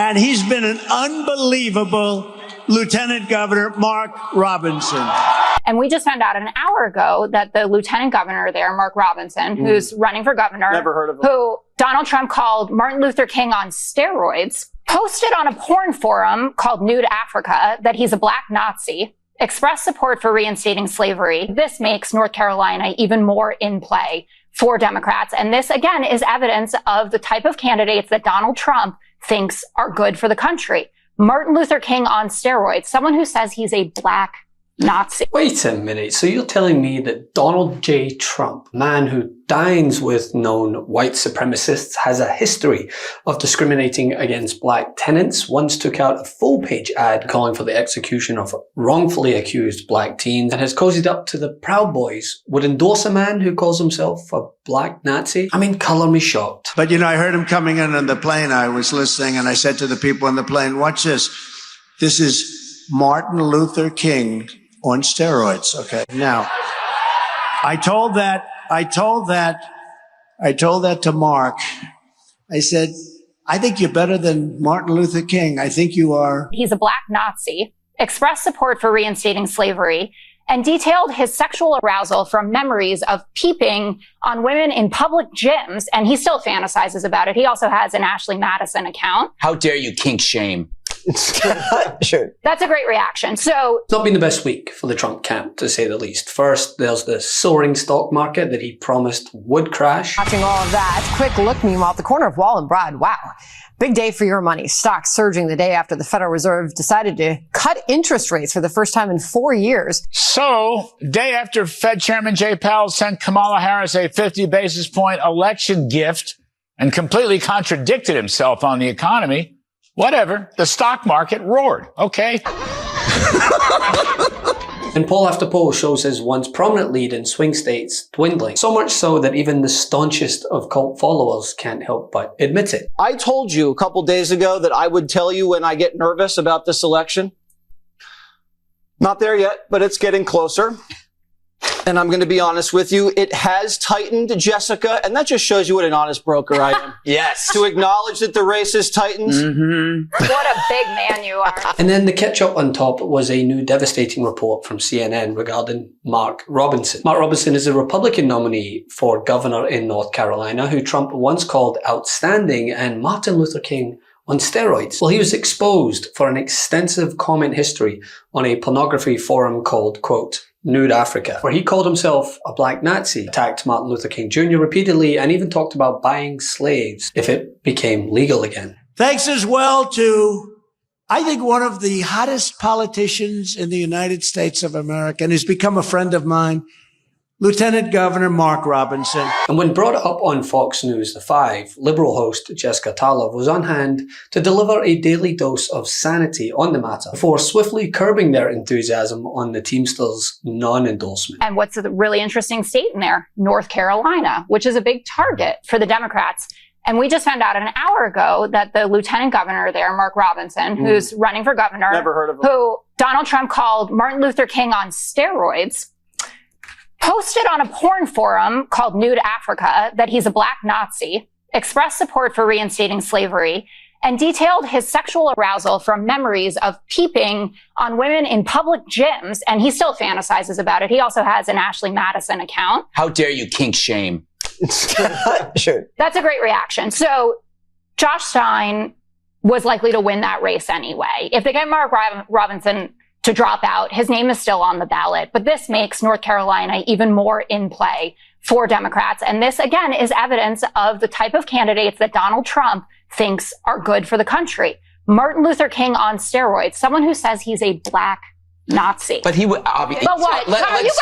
And he's been an unbelievable Lieutenant Governor, Mark Robinson. And we just found out an hour ago that the lieutenant governor there, Mark Robinson, who's running for governor, never heard of him, who Donald Trump called Martin Luther King on steroids, posted on a porn forum called Nude Africa that he's a black Nazi, expressed support for reinstating slavery. This makes North Carolina even more in play for Democrats. And this, again, is evidence of the type of candidates that Donald Trump thinks are good for the country. Martin Luther King on steroids, someone who says he's a black Nazi. Wait a minute, so you're telling me that Donald J. Trump, man who dines with known white supremacists, has a history of discriminating against black tenants, once took out a full-page ad calling for the execution of wrongfully accused black teens, and has cozied up to the Proud Boys, would endorse a man who calls himself a black Nazi? I mean, color me shocked. But, I heard him coming in on the plane. I was listening, and I said to the people on the plane, watch this. This is Martin Luther King on steroids. Okay. Now, I told that to Mark. I said, I think you're better than Martin Luther King. I think you are. He's a black Nazi, expressed support for reinstating slavery, and detailed his sexual arousal from memories of peeping on women in public gyms. And he still fantasizes about it. He also has an Ashley Madison account. How dare you kink shame? Sure. That's a great reaction. So it's not been the best week for the Trump camp, to say the least. First, there's the soaring stock market that he promised would crash. Watching all of that, quick look meanwhile at the corner of Wall and Broad. Wow. Big day for your money. Stocks surging the day after the Federal Reserve decided to cut interest rates for the first time in 4 years. So, day after Fed Chairman Jay Powell sent Kamala Harris a 50 basis point election gift and completely contradicted himself on the economy, whatever, the stock market roared. Okay. And poll after poll shows his once prominent lead in swing states dwindling. So much so that even the staunchest of cult followers can't help but admit it. I told you a couple days ago that I would tell you when I get nervous about this election. Not there yet, but it's getting closer. And I'm going to be honest with you, it has tightened, Jessica, and that just shows you what an honest broker I am. Yes. To acknowledge that the race has tightened. what a big man you are. And then the ketchup on top was a new devastating report from CNN regarding Mark Robinson. Mark Robinson is a Republican nominee for governor in North Carolina who Trump once called outstanding and Martin Luther King on steroids. Well, he was exposed for an extensive comment history on a pornography forum called, quote, Nude Africa, where he called himself a black Nazi, attacked Martin Luther King Jr. repeatedly, and even talked about buying slaves if it became legal again. Thanks as well to, I think, one of the hottest politicians in the United States of America, and who's become a friend of mine, Lieutenant Governor Mark Robinson. And when brought up on Fox News, the 5, Liberal host Jessica Tarlov was on hand to deliver a daily dose of sanity on the matter before swiftly curbing their enthusiasm on the Teamsters' non-endorsement. And what's a really interesting state in there? North Carolina, which is a big target for the Democrats. And we just found out an hour ago that the lieutenant governor there, Mark Robinson, who's running for governor, Never heard of him, who Donald Trump called Martin Luther King on steroids, posted on a porn forum called Nude Africa that he's a black Nazi, expressed support for reinstating slavery, and detailed his sexual arousal from memories of peeping on women in public gyms. And he still fantasizes about it. He also has an Ashley Madison account. How dare you kink shame? Sure. That's a great reaction. So Josh Stein was likely to win that race anyway. If they get Mark Robinson to drop out, his name is still on the ballot. But this makes North Carolina even more in play for Democrats. And this, again, is evidence of the type of candidates that Donald Trump thinks are good for the country. Martin Luther King on steroids, someone who says he's a black Nazi. But he would obviously. But what? Let's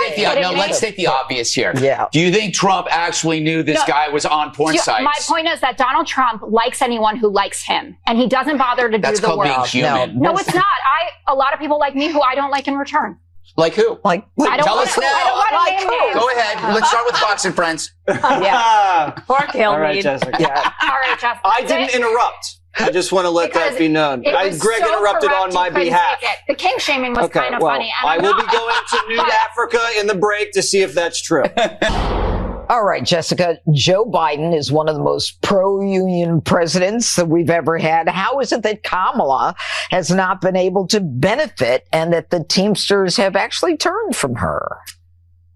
take the obvious here. Yeah. Do you think Trump actually knew this guy was on porn sites? My point is that Donald Trump likes anyone who likes him, and he doesn't bother to That's do the work. That's called being human. No, it's not. A lot of people like me who I don't like in return. Like who? I don't Tell wanna, us now. I don't want to name names. Go ahead. Let's start with Fox and Friends. Yeah. Poor Kill All right, Jessica. Yeah. All right, Jessica. I didn't interrupt. I just want to let that be known. Greg interrupted on my behalf. The king shaming was kind of funny. I will be going to Nude Africa in the break to see if that's true. All right, Jessica, Joe Biden is one of the most pro-union presidents that we've ever had. How is it that Kamala has not been able to benefit and that the Teamsters have actually turned from her?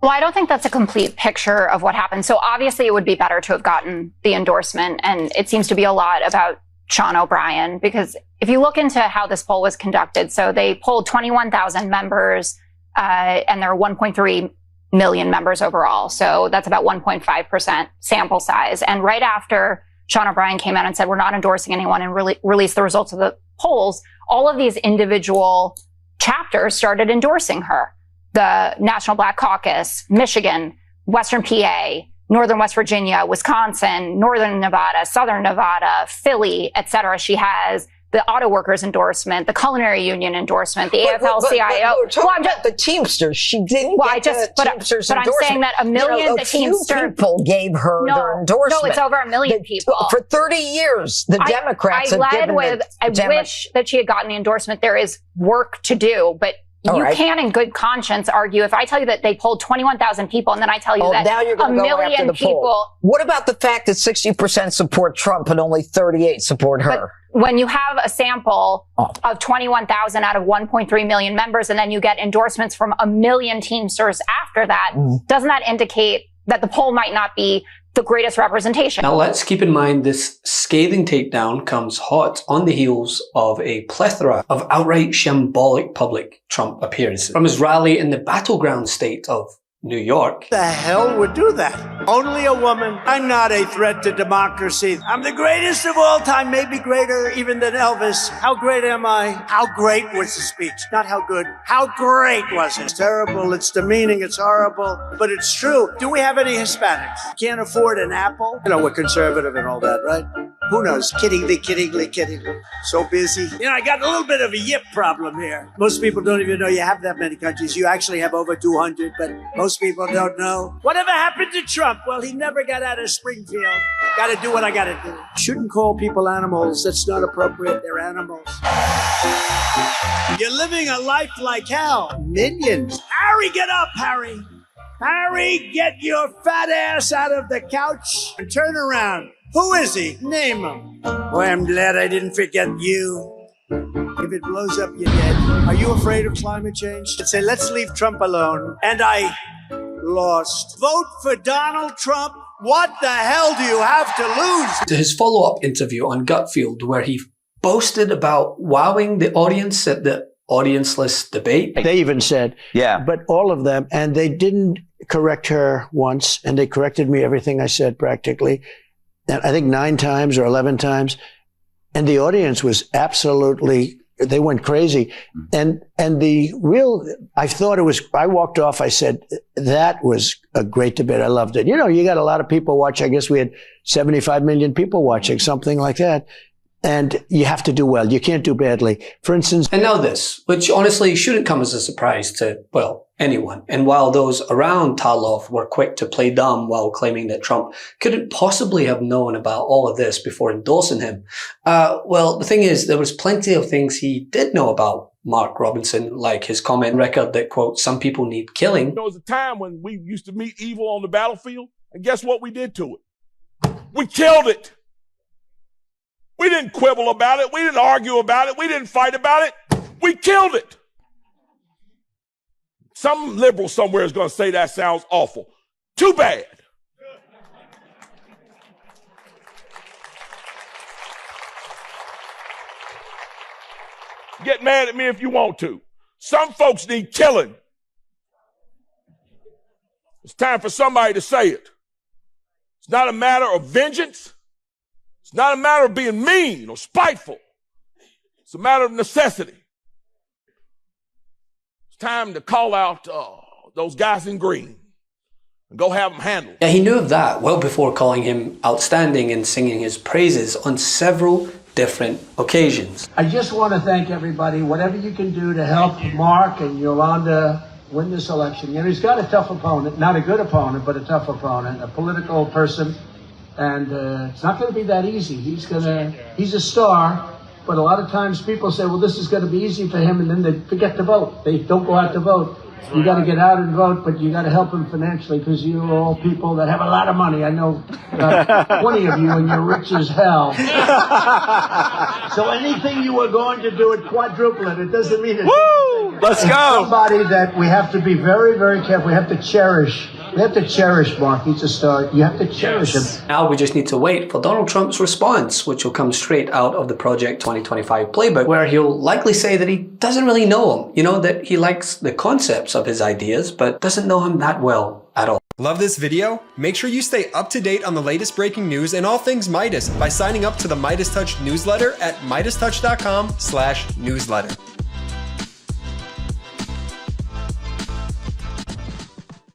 Well, I don't think that's a complete picture of what happened. So obviously it would be better to have gotten the endorsement. And it seems to be a lot about Sean O'Brien, because if you look into how this poll was conducted, so they polled 21,000 members, and there are 1.3 million members overall. So that's about 1.5% sample size. And right after Sean O'Brien came out and said, we're not endorsing anyone, and released the results of the polls, all of these individual chapters started endorsing her. The National Black Caucus, Michigan, Western PA, Northern West Virginia, Wisconsin, Northern Nevada, Southern Nevada, Philly, et cetera. She has the auto workers endorsement, the culinary union endorsement, the AFL-CIO. Well, I'm just the Teamsters. She didn't get the Teamsters but endorsement. I'm saying that a million the Teamsters people gave her their endorsement. No, it's over 1 million people. For 30 years, the Democrats have given I wish that she had gotten the endorsement. There is work to do, but you can, in good conscience, argue. If I tell you that they polled 21,000 people, and then I tell you that now you're a million after the people. Poll. What about the fact that 60% support Trump and only 38 support her? But when you have a sample of 21,000 out of 1.3 million members, and then you get endorsements from 1 million Teamsters after that, doesn't that indicate that the poll might not be the greatest representation? Now let's keep in mind this scathing takedown comes hot on the heels of a plethora of outright shambolic public Trump appearances. From his rally in the battleground state of New York. The hell would do that? Only a woman. I'm not a threat to democracy. I'm the greatest of all time, maybe greater even than Elvis. How great am I? How great was the speech? Not how good. How great was it? It's terrible. It's demeaning. It's horrible. But it's true. Do we have any Hispanics? Can't afford an apple? You know, we're conservative and all that, right? Who knows? Kiddingly. So busy. You know, I got a little bit of a yip problem here. Most people don't even know you have that many countries. You actually have over 200, but most people don't know. Whatever happened to Trump? Well, he never got out of Springfield. Got to do what I got to do. Shouldn't call people animals. That's not appropriate. They're animals. You're living a life like hell. Minions. Harry, get up, Harry. Harry, get your fat ass out of the couch and turn around. Who is he? Name him. Boy, I'm glad I didn't forget you. If it blows up, you're dead. Are you afraid of climate change? I'd say, let's leave Trump alone. And I lost. Vote for Donald Trump. What the hell do you have to lose? To his follow-up interview on Gutfield, where he boasted about wowing the audience at the audienceless debate. They even said, but all of them, and they didn't correct her once, and they corrected me everything I said practically. And I think 9 times or 11 times. And the audience was absolutely, they went crazy. And the real, I thought it was, I walked off, I said, that was a great debate. I loved it. You know, you got a lot of people watch. I guess we had 75 million people watching, something like that. And you have to do well. You can't do badly. For instance. And now this, which honestly shouldn't come as a surprise to, well, anyone. And while those around Tarlov were quick to play dumb while claiming that Trump couldn't possibly have known about all of this before endorsing him, well, the thing is, there was plenty of things he did know about Mark Robinson, like his comment record that, quote, some people need killing. There was a time when we used to meet evil on the battlefield, and guess what we did to it? We killed it. We didn't quibble about it. We didn't argue about it. We didn't fight about it. We killed it. Some liberal somewhere is going to say that sounds awful. Too bad. Get mad at me if you want to. Some folks need killing. It's time for somebody to say it. It's not a matter of vengeance. It's not a matter of being mean or spiteful. It's a matter of necessity. It's time to call out those guys in green and go have them handled. Yeah, he knew of that well before calling him outstanding and singing his praises on several different occasions. I just want to thank everybody, whatever you can do to help Mark and Yolanda win this election. You know, he's got a tough opponent, not a good opponent, but a tough opponent, a political person. And it's not going to be that easy. He's a star, but a lot of times people say, well, this is going to be easy for him, and then they forget to vote. They don't go out to vote. You got to get out and vote, but you got to help him financially because you are all people that have a lot of money. I know 20 of you, and you're rich as hell. So anything you are going to do, it quadruple it. It doesn't mean it. Woo! Let's go. Somebody that we have to be very, very careful. We have to cherish. We have to cherish Mark. He's a star. You have to cherish him. Now we just need to wait for Donald Trump's response, which will come straight out of the Project 2025 playbook, where he'll likely say that he doesn't really know him. You know, that he likes the concepts of his ideas, but doesn't know him that well at all. Love this video? Make sure you stay up to date on the latest breaking news and all things Midas by signing up to the MeidasTouch newsletter at MeidasTouch.com/newsletter.